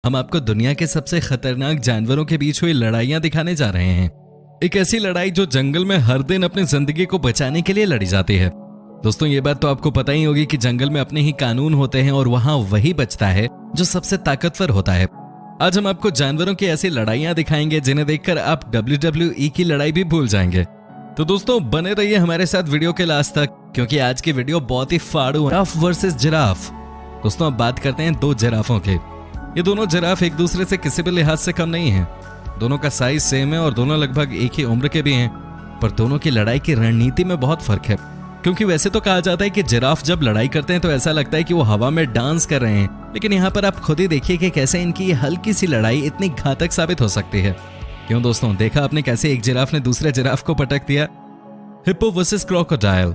हम आपको दुनिया के सबसे खतरनाक जानवरों के बीच हुई लड़ाइयां दिखाने जा रहे हैं। एक ऐसी लड़ाई जो जंगल में हर दिन अपनी जिंदगी को बचाने के लिए लड़ी जाती है। दोस्तों, ये बात तो आपको पता ही होगी कि जंगल में अपने ही कानून होते हैं और वहां वही बचता है जो सबसे ताकतवर होता है। आज हम आपको जानवरों की ऐसी लड़ाइयां दिखाएंगे जिन्हें देखकर आप WWE की लड़ाई भी भूल जाएंगे। तो दोस्तों, बने रहिए हमारे साथ वीडियो के लास्ट तक, क्योंकि आज की वीडियो बहुत ही फाड़ू है। Tough versus giraffe. दोस्तों, अब बात करते हैं दो जिराफों के। ये दोनों जिराफ एक दूसरे से किसी भी लिहाज से कम नहीं हैं। दोनों का साइज सेम है और दोनों लगभग एक ही उम्र के भी हैं, पर दोनों की लड़ाई की रणनीति में बहुत फर्क है। क्योंकि वैसे तो कहा जाता है कि जिराफ जब लड़ाई करते हैं तो ऐसा लगता है कि वो हवा में डांस कर रहे हैं, लेकिन यहाँ पर आप खुद ही देखिए कि कैसे इनकी ये हल्की सी लड़ाई इतनी घातक साबित हो सकती है। क्यों दोस्तों, देखा आपने कैसे एक जिराफ ने दूसरे जिराफ को पटक दिया। Hippo versus crocodile.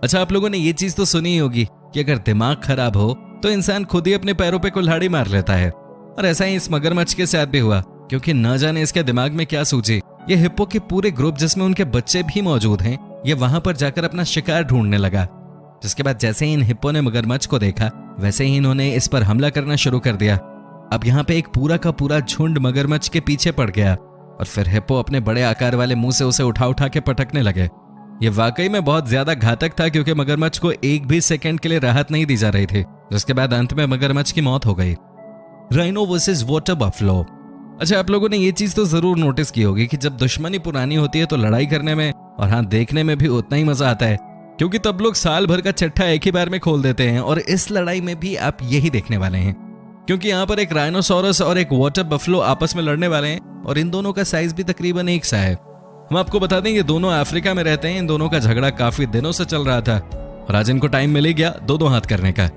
अच्छा, आप लोगों ने ये चीज तो सुनी ही होगी कि अगर दिमाग खराब हो तो इंसान खुद ही अपने पैरों पे कुल्हाड़ी मार लेता है, और ऐसा ही इस मगरमच्छ के साथ भी हुआ, क्योंकि न जाने इसके दिमाग में क्या सूझी। ये हिप्पो के पूरे ग्रुप, जिसमें उनके बच्चे भी मौजूद हैं, ये वहां पर जाकर अपना शिकार ढूंढने लगा। जिसके बाद जैसे ही इन हिप्पो ने मगरमच्छ को देखा, वैसे ही इन्होंने इस पर हमला करना शुरू कर दिया। अब यहाँ पे एक पूरा का पूरा झुंड मगरमच्छ के पीछे पड़ गया और फिर हिप्पो अपने बड़े आकार वाले मुंह से उसे उठा उठा के पटकने लगे। ये वाकई में बहुत ज्यादा घातक था, क्योंकि मगरमच्छ को एक भी सेकंड के लिए राहत नहीं दी जा रही थी, जिसके बाद अंत में मगरमच्छ की मौत हो गई। Rhino versus water buffalo. अच्छा, आप लोगों ने ये चीज तो जरूर नोटिस की होगी कि जब दुश्मनी पुरानी होती है तो लड़ाई करने में और हाँ, देखने में भी उतना ही मजा आता है, क्योंकि तब लोग साल भर का चट्टा एक ही बार में खोल देते हैं। और इस लड़ाई में भी आप यही देखने वाले हैं, क्योंकि यहाँ पर एक राइनोसोरस और एक वाटर बफलो आपस में लड़ने वाले हैं, और इन दोनों का साइज भी तकरीबन एक सा है। हम आपको बता दें, ये दोनों अफ्रीका में रहते हैं। इन दोनों का झगड़ा काफी दिनों से चल रहा था और आज इनको टाइम मिल ही गया दो हाथ करने का।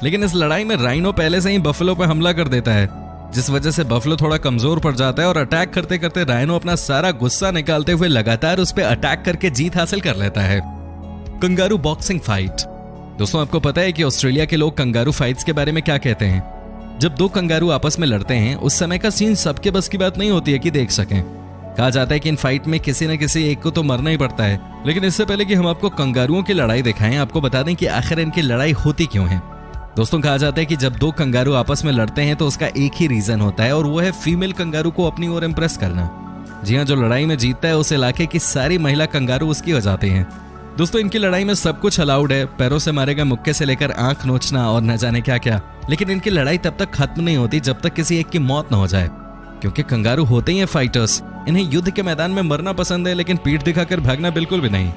लेकिन इस लड़ाई में राइनो पहले से ही बफलो पर हमला कर देता है, जिस वजह से बफलो थोड़ा कमजोर पड़ जाता है और अटैक करते करते राइनो अपना सारा गुस्सा निकालते हुए लगातार उस पर अटैक करके जीत हासिल कर लेता है। Kangaroo boxing fight. दोस्तों, आपको पता है कि ऑस्ट्रेलिया के लोग कंगारू फाइट्स के बारे में क्या कहते हैं। जब दो कंगारू आपस में लड़ते हैं, उस समय का सीन सबके बस की बात नहीं होती है कि देख सकें। कहा जाता है कि इन फाइट में किसी न किसी एक को तो मरना ही पड़ता है। लेकिन इससे पहले कि हम आपको कंगारुओं की लड़ाई दिखाएं, आपको बता दें कि आखिर इनकी लड़ाई होती क्यों है। दोस्तों, कहा जाता है कि जब दो कंगारू आपस में लड़ते हैं तो उसका एक ही रीजन होता है, और वो है फीमेल कंगारू को अपनी ओर इंप्रेस करना। जी हाँ, जो लड़ाई में जीतता है उस इलाके की सारी महिला कंगारू उसकी हो जाती हैं। दोस्तों, इनकी लड़ाई में सब कुछ अलाउड है, पैरों से मारे गए मुक्के से लेकर आंख नोचना और न जाने क्या क्या। लेकिन इनकी लड़ाई तब तक खत्म नहीं होती जब तक किसी एक की मौत न हो जाए, क्योंकि कंगारू होते ही हैं फाइटर्स। इन्हें युद्ध के मैदान में मरना पसंद है, लेकिन पीठ दिखाकर भागना बिल्कुल भी नहीं।